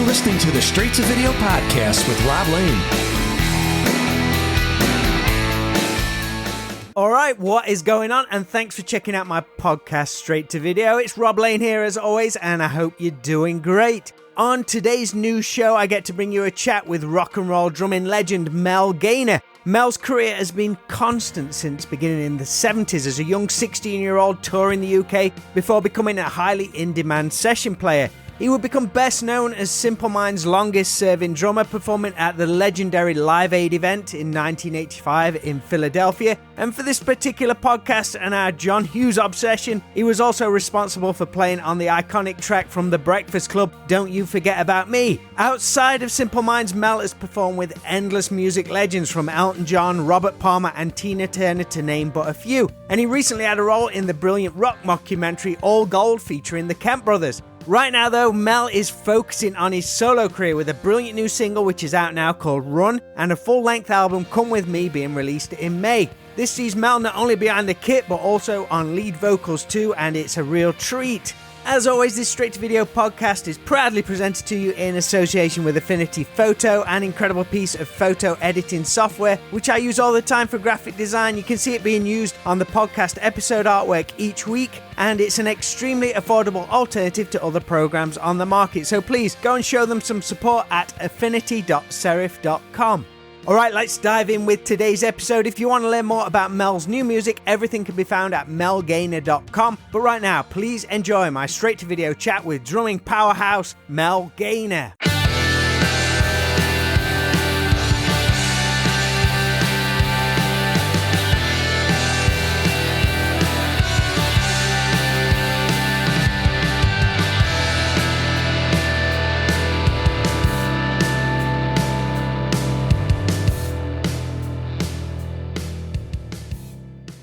listening to the Straight to Video podcast with Rob Lane. All right, what is going on? And thanks for checking out my podcast, Straight to Video. It's Rob Lane here as always, and I hope you're doing great. On today's new show, I get to bring you a chat with rock and roll drumming legend Mel Gaynor. Mel's career has been constant since beginning in the 70s as a young 16-year-old touring the UK before becoming a highly in-demand session player. He would become best known as Simple Minds' longest-serving drummer, performing at the legendary Live Aid event in 1985 in Philadelphia. And for this particular podcast and our John Hughes obsession, he was also responsible for playing on the iconic track from The Breakfast Club, Don't You Forget About Me. Outside of Simple Minds, Mel has performed with endless music legends from Elton John, Robert Palmer and Tina Turner, to name but a few. And he recently had a role in the brilliant rock mockumentary All Gold featuring the Kemp Brothers. Right now, though, Mel is focusing on his solo career with a brilliant new single which is out now called Run, and a full-length album, Come With Me, being released in May. This sees Mel not only behind the kit but also on lead vocals too, and it's a real treat. As always, this Straight to Video podcast is proudly presented to you in association with Affinity Photo, an incredible piece of photo editing software, which I use all the time for graphic design. You can see it being used on the podcast episode artwork each week, and it's an extremely affordable alternative to other programs on the market. So please go and show them some support at affinity.serif.com. Alright, let's dive in with today's episode. If you want to learn more about Mel's new music, everything can be found at melgaynor.com. But right now, please enjoy my straight to video chat with drumming powerhouse Mel Gaynor.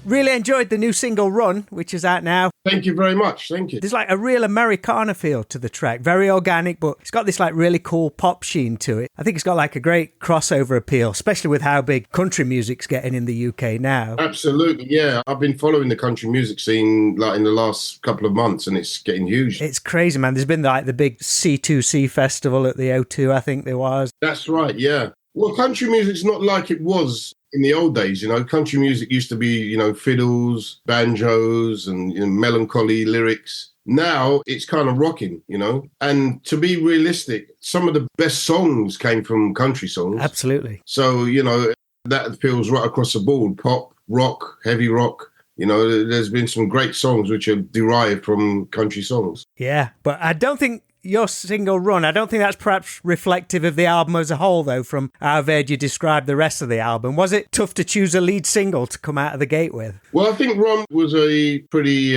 Really enjoyed the new single Run, which is out now. Thank you very much. Thank you. There's like a real Americana feel to the track. Very organic, but it's got this like really cool pop sheen to it. I think it's got like a great crossover appeal, especially with how big country music's getting in the UK now. Absolutely, yeah. I've been following the country music scene like in the last couple of months, and it's getting huge. It's crazy, man. There's been like the big C2C festival at the O2, I think there was. That's right, yeah. Well, country music's not like it was in the old days, you know. Country music used to be, you know, fiddles, banjos and, you know, melancholy lyrics. Now it's kind of rocking, you know. And to be realistic, some of the best songs came from country songs. Absolutely. So, you know, that appeals right across the board. Pop, rock, heavy rock. You know, there's been some great songs which are derived from country songs. Yeah, but I don't think your single Run, I don't think that's perhaps reflective of the album as a whole, though, from how I've heard you describe the rest of the album. Was it tough to choose a lead single to come out of the gate with? Well, I think Run was a pretty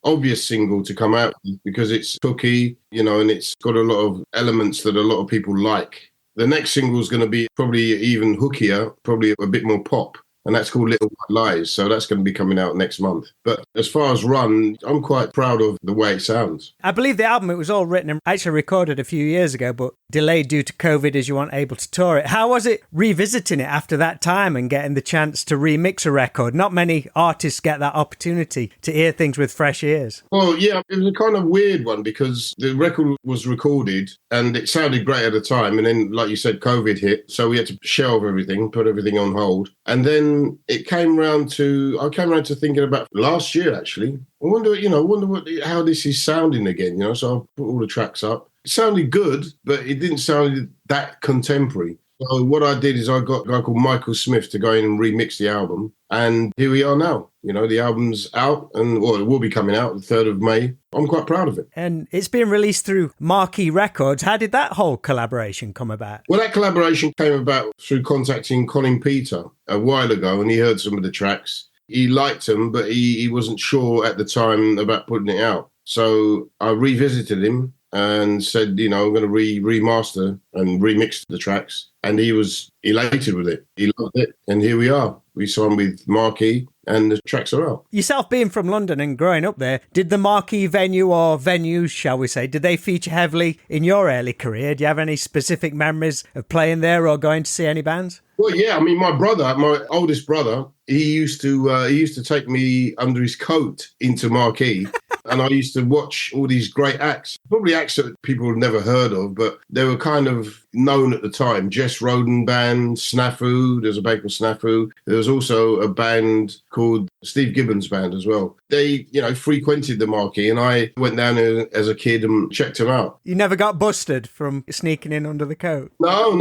obvious single to come out with because it's hooky, you know, and it's got a lot of elements that a lot of people like. The next single is going to be probably even hookier, probably a bit more pop. And that's called Little White Lies. So that's going to be coming out next month. But as far as Run, I'm quite proud of the way it sounds. I believe the album, it was all written and actually recorded a few years ago, but delayed due to COVID as you weren't able to tour it. How was it revisiting it after that time and getting the chance to remix a record? Not many artists get that opportunity to hear things with fresh ears. Well, yeah, it was a kind of weird one because the record was recorded and it sounded great at the time. And then, like you said, COVID hit. So we had to shelve everything, put everything on hold. And then I came round to thinking about last year, actually. I wonder how this is sounding again, you know, so I put all the tracks up. It sounded good, but it didn't sound that contemporary. So what I did is I got a guy called Michael Smith to go in and remix the album. And here we are now. You know, the album's out and it will be coming out the 3rd of May. I'm quite proud of it. And it's being released through Marquee Records. How did that whole collaboration come about? Well, that collaboration came about through contacting Colin Peter a while ago, and he heard some of the tracks. He liked them, but he wasn't sure at the time about putting it out. So I revisited him and said, you know, I'm going to remaster and remix the tracks. And he was elated with it. He loved it. And here we are. We signed with Marquee and the tracks are out. Yourself being from London and growing up there, did the Marquee venue or venues, shall we say, did they feature heavily in your early career? Do you have any specific memories of playing there or going to see any bands? Well, yeah. I mean, my oldest brother, he used to take me under his coat into Marquee And I used to watch all these great acts, probably acts that people had never heard of, but they were kind of known at the time. Jess Roden Band, Snafu, there's a band called Snafu. There was also a band called Steve Gibbons Band as well. They, frequented the Marquee, and I went down there as a kid and checked them out. You never got busted from sneaking in under the coat? No.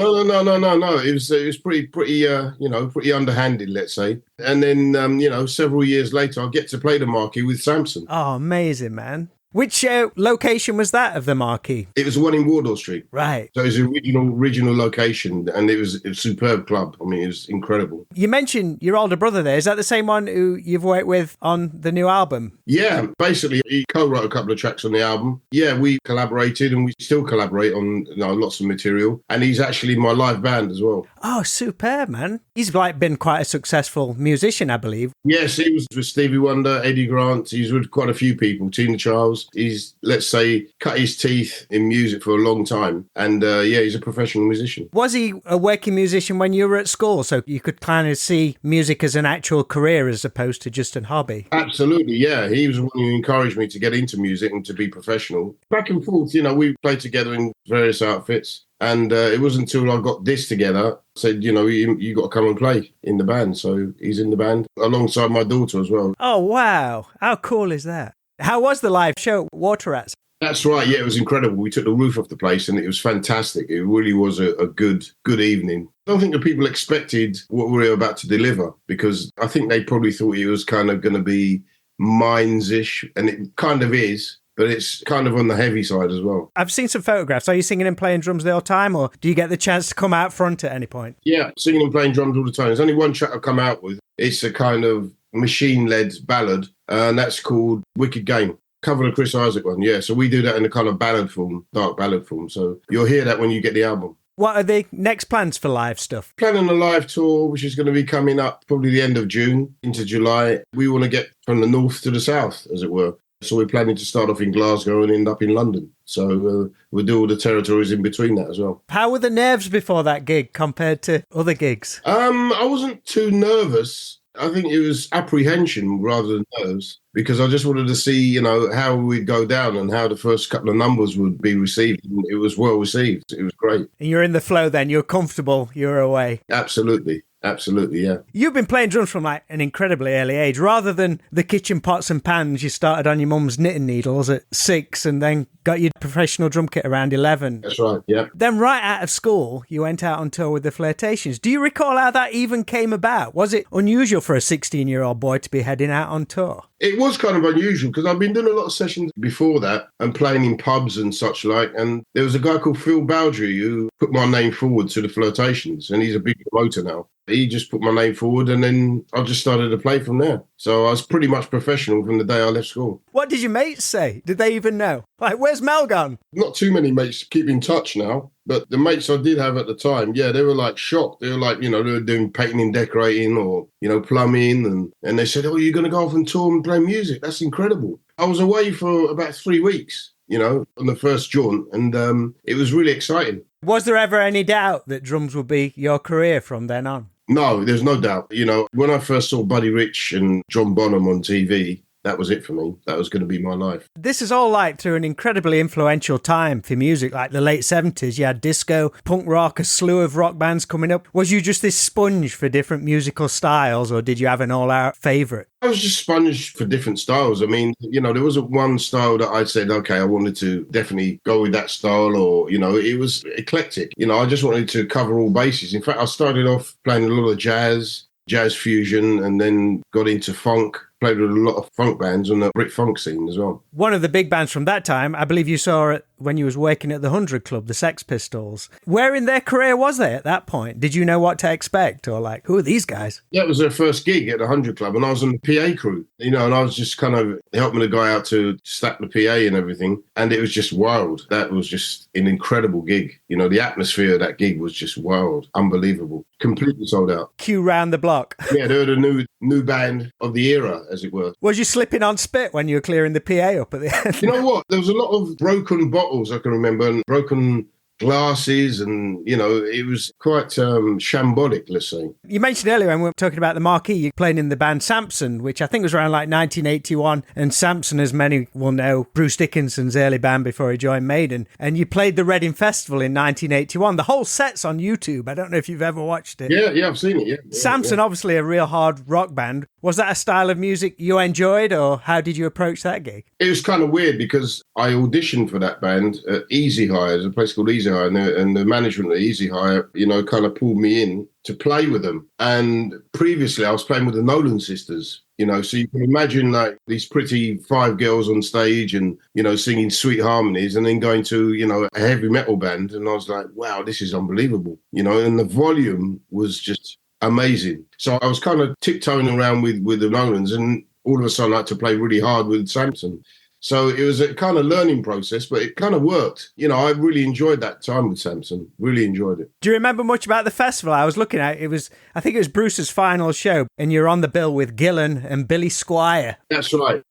It was pretty underhanded, let's say. And then, several years later, I get to play the Marquee with Samson. Oh, amazing, man. Which location was that of the Marquee? It was the one in Wardour Street. Right. So it was an original location, and it was a superb club. I mean, it was incredible. You mentioned your older brother there. Is that the same one who you've worked with on the new album? Yeah, basically, he co-wrote a couple of tracks on the album. Yeah, we collaborated, and we still collaborate on lots of material. And he's actually my live band as well. Oh, superb, man. He's been quite a successful musician, I believe. Yes, he was with Stevie Wonder, Eddie Grant. He's with quite a few people, Tina Charles. He's, let's say, cut his teeth in music for a long time. And he's a professional musician. Was he a working musician when you were at school? So you could kind of see music as an actual career as opposed to just a hobby? Absolutely, yeah. He was the one who encouraged me to get into music and to be professional. Back and forth, we played together in various outfits. And it wasn't until I got this together, I said, you got to come and play in the band. So he's in the band alongside my daughter as well. Oh, wow. How cool is that? How was the live show at Water Rats? That's right. Yeah, it was incredible. We took the roof off the place and it was fantastic. It really was a good evening. I don't think the people expected what we were about to deliver, because I think they probably thought it was kind of going to be Minds-ish, and it kind of is. But it's kind of on the heavy side as well. I've seen some photographs. Are you singing and playing drums the whole time, or do you get the chance to come out front at any point? Yeah, singing and playing drums all the time. There's only one track I've come out with. It's a kind of machine-led ballad, and that's called Wicked Game. Cover the Chris Isaak one, yeah. So we do that in a kind of ballad form, dark ballad form. So you'll hear that when you get the album. What are the next plans for live stuff? Planning a live tour, which is going to be coming up probably the end of June into July. We want to get from the north to the south, as it were. So we're planning to start off in Glasgow and end up in London. So we'll do all the territories in between that as well. How were the nerves before that gig compared to other gigs? I wasn't too nervous. I think it was apprehension rather than nerves, because I just wanted to see, how we'd go down and how the first couple of numbers would be received. And it was well received. It was great. And you're in the flow then. You're comfortable. You're away. Absolutely. Absolutely, yeah. You've been playing drums from an incredibly early age, rather than the kitchen pots and pans. You started on your mum's knitting needles at 6 and then got your professional drum kit around 11. That's right, yeah. Then right out of school, you went out on tour with the Flirtations. Do you recall how that even came about? Was it unusual for a 16-year-old boy to be heading out on tour? It was kind of unusual because I've been doing a lot of sessions before that and playing in pubs and such like. And there was a guy called Phil Bowdry who put my name forward to the Flirtations, and he's a big promoter now. He just put my name forward, and then I just started to play from there. So I was pretty much professional from the day I left school. What did your mates say? Did they even know? Like, where's Mel gone? Not too many mates keep in touch now, but the mates I did have at the time, yeah, they were like shocked. They were like, they were doing painting and decorating or, plumbing. And they said, oh, you're going to go off and tour and play music? That's incredible. I was away for about 3 weeks, on the first jaunt, and it was really exciting. Was there ever any doubt that drums would be your career from then on? No, there's no doubt. When I first saw Buddy Rich and John Bonham on TV, that was it for me. That was going to be my life. This is all through an incredibly influential time for music, like the late 70s. You had disco, punk rock, a slew of rock bands coming up. Was you just this sponge for different musical styles, or did you have an all-out favourite? I was just sponge for different styles. I mean, there wasn't one style that I said, okay, I wanted to definitely go with that style, or, it was eclectic. I just wanted to cover all bases. In fact, I started off playing a lot of jazz fusion, and then got into funk. Played with a lot of funk bands on the Brit funk scene as well. One of the big bands from that time, I believe you saw it when you was working at the 100 Club, the Sex Pistols. Where in their career was they at that point? Did you know what to expect, or who are these guys? Yeah, it was their first gig at the 100 Club, and I was on the PA crew, and I was just kind of helping the guy out to stack the PA and everything, and it was just wild. That was just an incredible gig. The atmosphere of that gig was just wild, unbelievable, completely sold out. Cue round the block. Yeah, they were the new band of the era, as it were. Was you slipping on spit when you were clearing the PA up at the end? You know what? There was a lot of broken bottles, I can remember, and broken glasses, and, it was shambolic, let's say. You mentioned earlier when we were talking about the Marquee, you played in the band Samson, which I think was around like 1981. And Samson, as many will know, Bruce Dickinson's early band before he joined Maiden. And you played the Reading Festival in 1981. The whole set's on YouTube. I don't know if you've ever watched it. Yeah, I've seen it, yeah. Samson, obviously a real hard rock band. Was that a style of music you enjoyed, or how did you approach that gig? It was kind of weird because I auditioned for that band at Easy Hire. There's a place called Easy Hire, and the management at Easy Hire, kind of pulled me in to play with them. And previously I was playing with the Nolan sisters, so you can imagine like these pretty 5 girls on stage and, singing sweet harmonies and then going to, a heavy metal band. And I was like, wow, this is unbelievable, and the volume was just amazing. So I was kind of tiptoeing around with the Nolans, and all of a sudden I had to play really hard with Samson. So it was a kind of learning process, but it kind of worked. I really enjoyed that time with Samson. Really enjoyed it. Do you remember much about the festival? I was looking at it. I think it was Bruce's final show, and you're on the bill with Gillan and Billy Squire. That's right.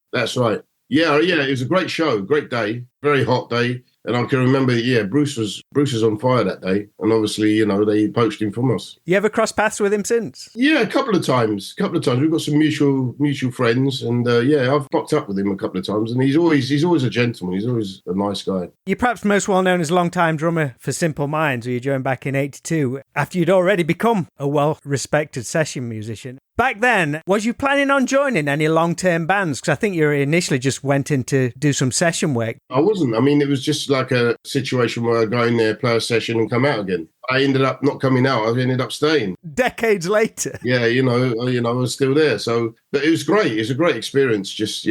Yeah, it was a great show, great day, very hot day. And I can remember, Bruce was on fire that day. And obviously, they poached him from us. You ever crossed paths with him since? Yeah, a couple of times. We've got some mutual friends. And I've popped up with him a couple of times. And he's always a gentleman. He's always a nice guy. You're perhaps most well known as longtime drummer for Simple Minds, where you joined back in 82, after you'd already become a well-respected session musician. Back then, was you planning on joining any long-term bands? Because I think you initially just went in to do some session work. I wasn't. I mean, it was just like a situation where I go in there, play a session and come out again. I ended up not coming out. I ended up staying. Decades later. Yeah, I was still there. So, but it was great. It was a great experience, just,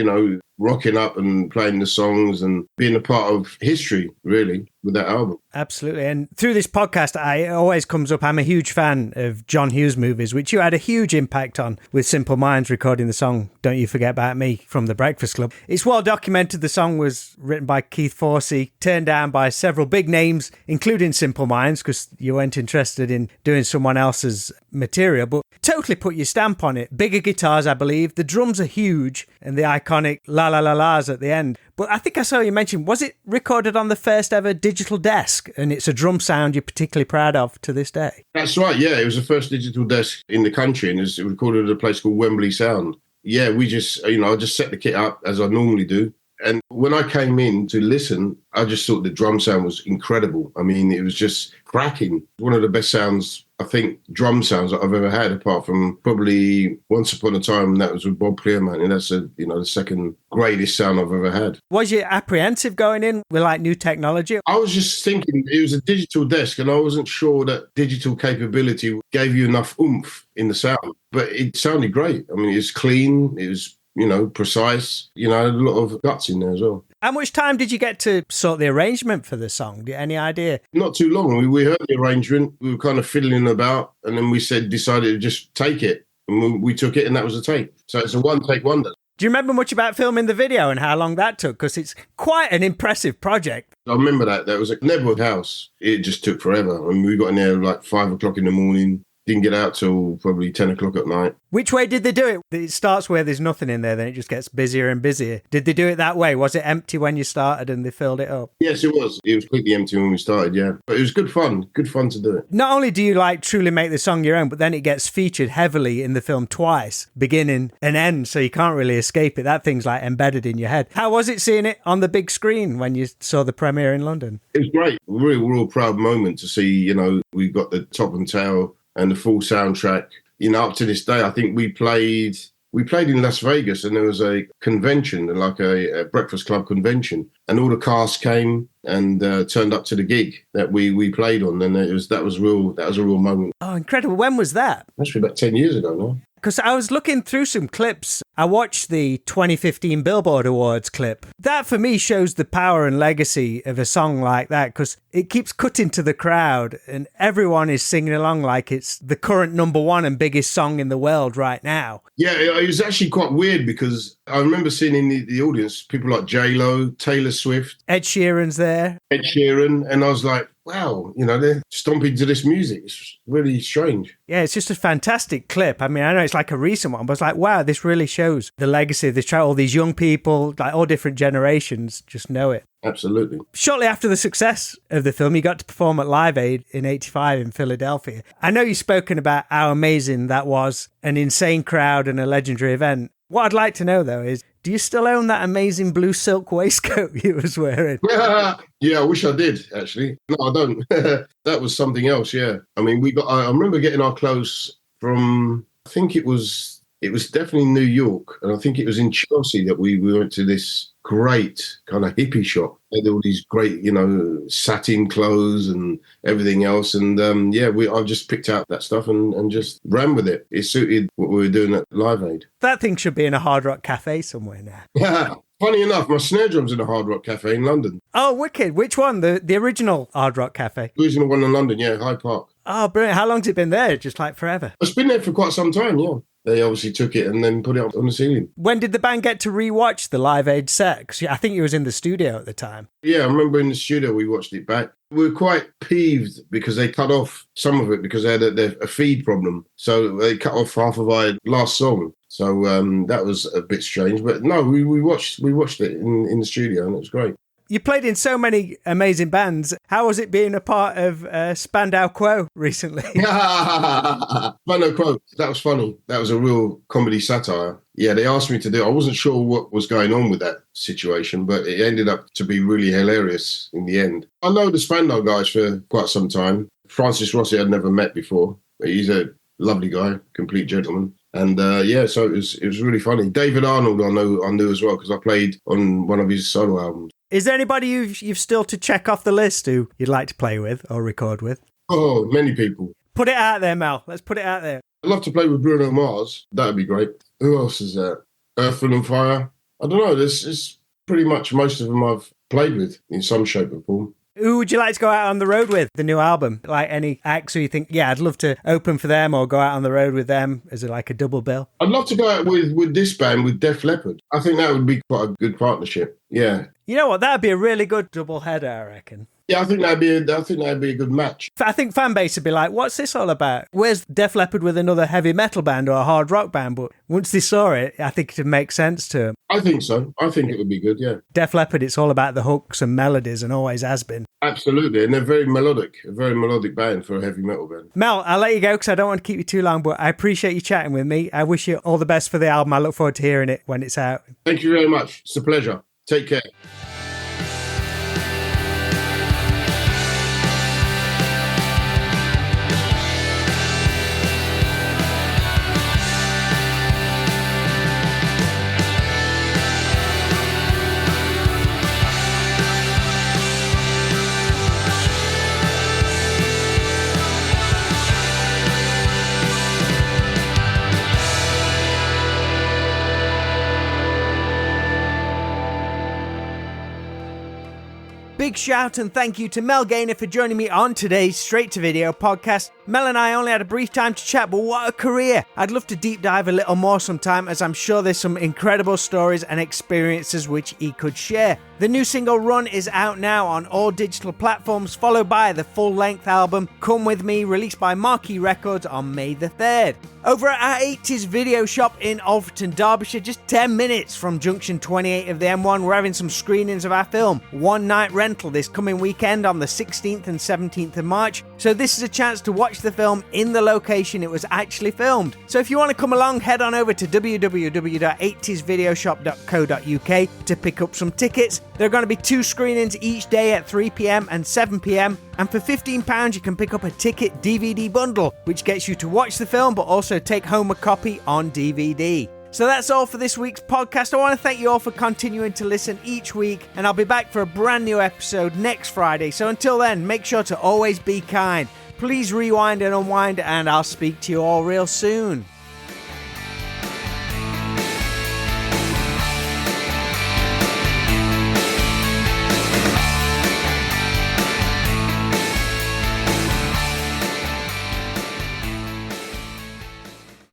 rocking up and playing the songs and being a part of history, really, with that album. Absolutely. And through this podcast, it always comes up, I'm a huge fan of John Hughes movies, which you had a huge impact on with Simple Minds recording the song Don't You Forget About Me from The Breakfast Club. It's well documented. The song was written by Keith Forsey, turned down by several big names, including Simple Minds, because you weren't interested in doing someone else's material, but totally put your stamp on it. Bigger guitars, I believe. The drums are huge and the iconic la la la la's at the end. But I think I saw you mention, was it recorded on the first ever digital desk? And it's a drum sound you're particularly proud of to this day. That's right, yeah. It was the first digital desk in the country, and it was recorded at a place called Wembley Sound. Yeah, we just, I just set the kit up as I normally do. And when I came in to listen, I just thought the drum sound was incredible. I mean, it was just cracking. One of the best sounds, I think, drum sounds that I've ever had, apart from probably Once Upon a Time, and that was with Bob Clearman. And that's the second greatest sound I've ever had. Was you apprehensive going in with like new technology? I was just thinking it was a digital desk, and I wasn't sure that digital capability gave you enough oomph in the sound. But it sounded great. I mean, it was clean. It was precise, a lot of guts in there as well. How much time did you get to sort the arrangement for the song? Do you have any idea? Not too long. We heard the arrangement. We were kind of fiddling about, and then we decided to just take it. And we took it, and that was a take. So it's a one-take wonder. Do you remember much about filming the video and how long that took? Because it's quite an impressive project. I remember that. That was at Nebworth House. It just took forever. I mean, we got in there like 5 o'clock in the morning. Didn't get out till probably 10 o'clock at night. Which way did they do it? It starts where there's nothing in there, then it just gets busier and busier. Did they do it that way? Was it empty when you started and they filled it up? Yes, it was. It was completely empty when we started, yeah. But it was good fun to do it. Not only do you truly make the song your own, but then it gets featured heavily in the film twice, beginning and end, so you can't really escape it. That thing's embedded in your head. How was it seeing it on the big screen when you saw the premiere in London? It was great. Really, real proud moment to see, we got the top and tail and the full soundtrack. Up to this day, I think we played in Las Vegas, and there was a convention, like a Breakfast Club convention, and all the cast came and turned up to the gig that we played on, and that was a real moment. Oh, incredible! When was that? That's about 10 years ago now. Because I was looking through some clips. I watched the 2015 Billboard Awards clip. That, for me, shows the power and legacy of a song like that, because it keeps cutting to the crowd and everyone is singing along like it's the current number one and biggest song in the world right now. Yeah, it was actually quite weird because I remember seeing in the audience people like J-Lo, Taylor Swift. Ed Sheeran's there. Ed Sheeran. And I was like, wow, they're stomping to this music. It's really strange. Yeah, it's just a fantastic clip. I mean, I know it's like a recent one, but it's like, wow, this really shows the legacy of this track. All these young people, all different generations, just know it. absolutely. Shortly after the success of the film, you got to perform at Live Aid in '85 in Philadelphia. I know you've spoken about how amazing that was, an insane crowd and a legendary event. What I'd like to know, though, is do you still own that amazing blue silk waistcoat you was wearing? Yeah, I wish I did, actually. No, I don't. That was something else, yeah. I mean, I remember getting our clothes from, I think it was definitely New York, and I think it was in Chelsea that we went to this great kind of hippie shop. They had all these great, satin clothes and everything else. And I just picked out that stuff and just ran with it. It suited what we were doing at Live Aid. That thing should be in a Hard Rock cafe somewhere now. Yeah. Funny enough, my snare drum's in a Hard Rock cafe in London. Oh, wicked. Which one? The original Hard Rock cafe? The original one in London, yeah, Hyde Park. Oh, brilliant. How long's it been there? Just like forever? It's been there for quite some time, yeah. They obviously took it and then put it up on the ceiling. When did the band get to rewatch the Live Aid set? 'Cause I think you was in the studio at the time. Yeah, I remember in the studio we watched it back. We were quite peeved because they cut off some of it because they had a feed problem. So they cut off half of our last song. So that was a bit strange. But no, we watched it in the studio and it was great. You played in so many amazing bands. How was it being a part of Spandau Quo recently? Spandau Quo, that was funny. That was a real comedy satire. Yeah, they asked me to do it. I wasn't sure what was going on with that situation, but it ended up to be really hilarious in the end. I know the Spandau guys for quite some time. Francis Rossi I'd never met before. He's a lovely guy, complete gentleman. And so it was really funny. David Arnold I knew as well because I played on one of his solo albums. Is there anybody you've still to check off the list who you'd like to play with or record with? Oh, many people. Put it out there, Mel. Let's put it out there. I'd love to play with Bruno Mars. That'd be great. Who else is there? Earth, Wind and Fire. I don't know. There's pretty much most of them I've played with in some shape or form. Who would you like to go out on the road with, the new album? Like any acts who you think, yeah, I'd love to open for them or go out on the road with them as like a double bill? I'd love to go out with this band, with Def Leppard. I think that would be quite a good partnership. Yeah. You know what? That'd be a really good double header, I reckon. Yeah, I think that'd be a good match. I think fan base would be like, what's this all about? Where's Def Leppard with another heavy metal band or a hard rock band? But once they saw it, I think it'd make sense to them. I think so. I think it would be good, yeah. Def Leppard, it's all about the hooks and melodies and always has been. Absolutely, and they're very melodic, a very melodic band for a heavy metal band. Mel, I'll let you go because I don't want to keep you too long, but I appreciate you chatting with me. I wish you all the best for the album. I look forward to hearing it when it's out. Thank you very much. It's a pleasure. Take care. Big shout and thank you to Mel Gaynor for joining me on today's Straight to Video podcast. Mel and I only had a brief time to chat, but what a career. I'd love to deep dive a little more sometime, as I'm sure there's some incredible stories and experiences which he could share. The new single Run is out now on all digital platforms, followed by the full-length album Come With Me, released by Marquee Records on May the 3rd. Over at our 80s video shop in Alfreton, Derbyshire, just 10 minutes from Junction 28 of the M1, we're having some screenings of our film, One Night Rental, this coming weekend on the 16th and 17th of March. So this is a chance to watch the film in the location it was actually filmed. So if you want to come along, head on over to www.80svideoshop.co.uk to pick up some tickets. There are going to be 2 screenings each day at 3 p.m. and 7 p.m. And for £15 you can pick up a ticket DVD bundle, which gets you to watch the film but also take home a copy on DVD. So that's all for this week's podcast. I want to thank you all for continuing to listen each week, and I'll be back for a brand new episode next Friday. So until then, make sure to always be kind. Please rewind and unwind, and I'll speak to you all real soon.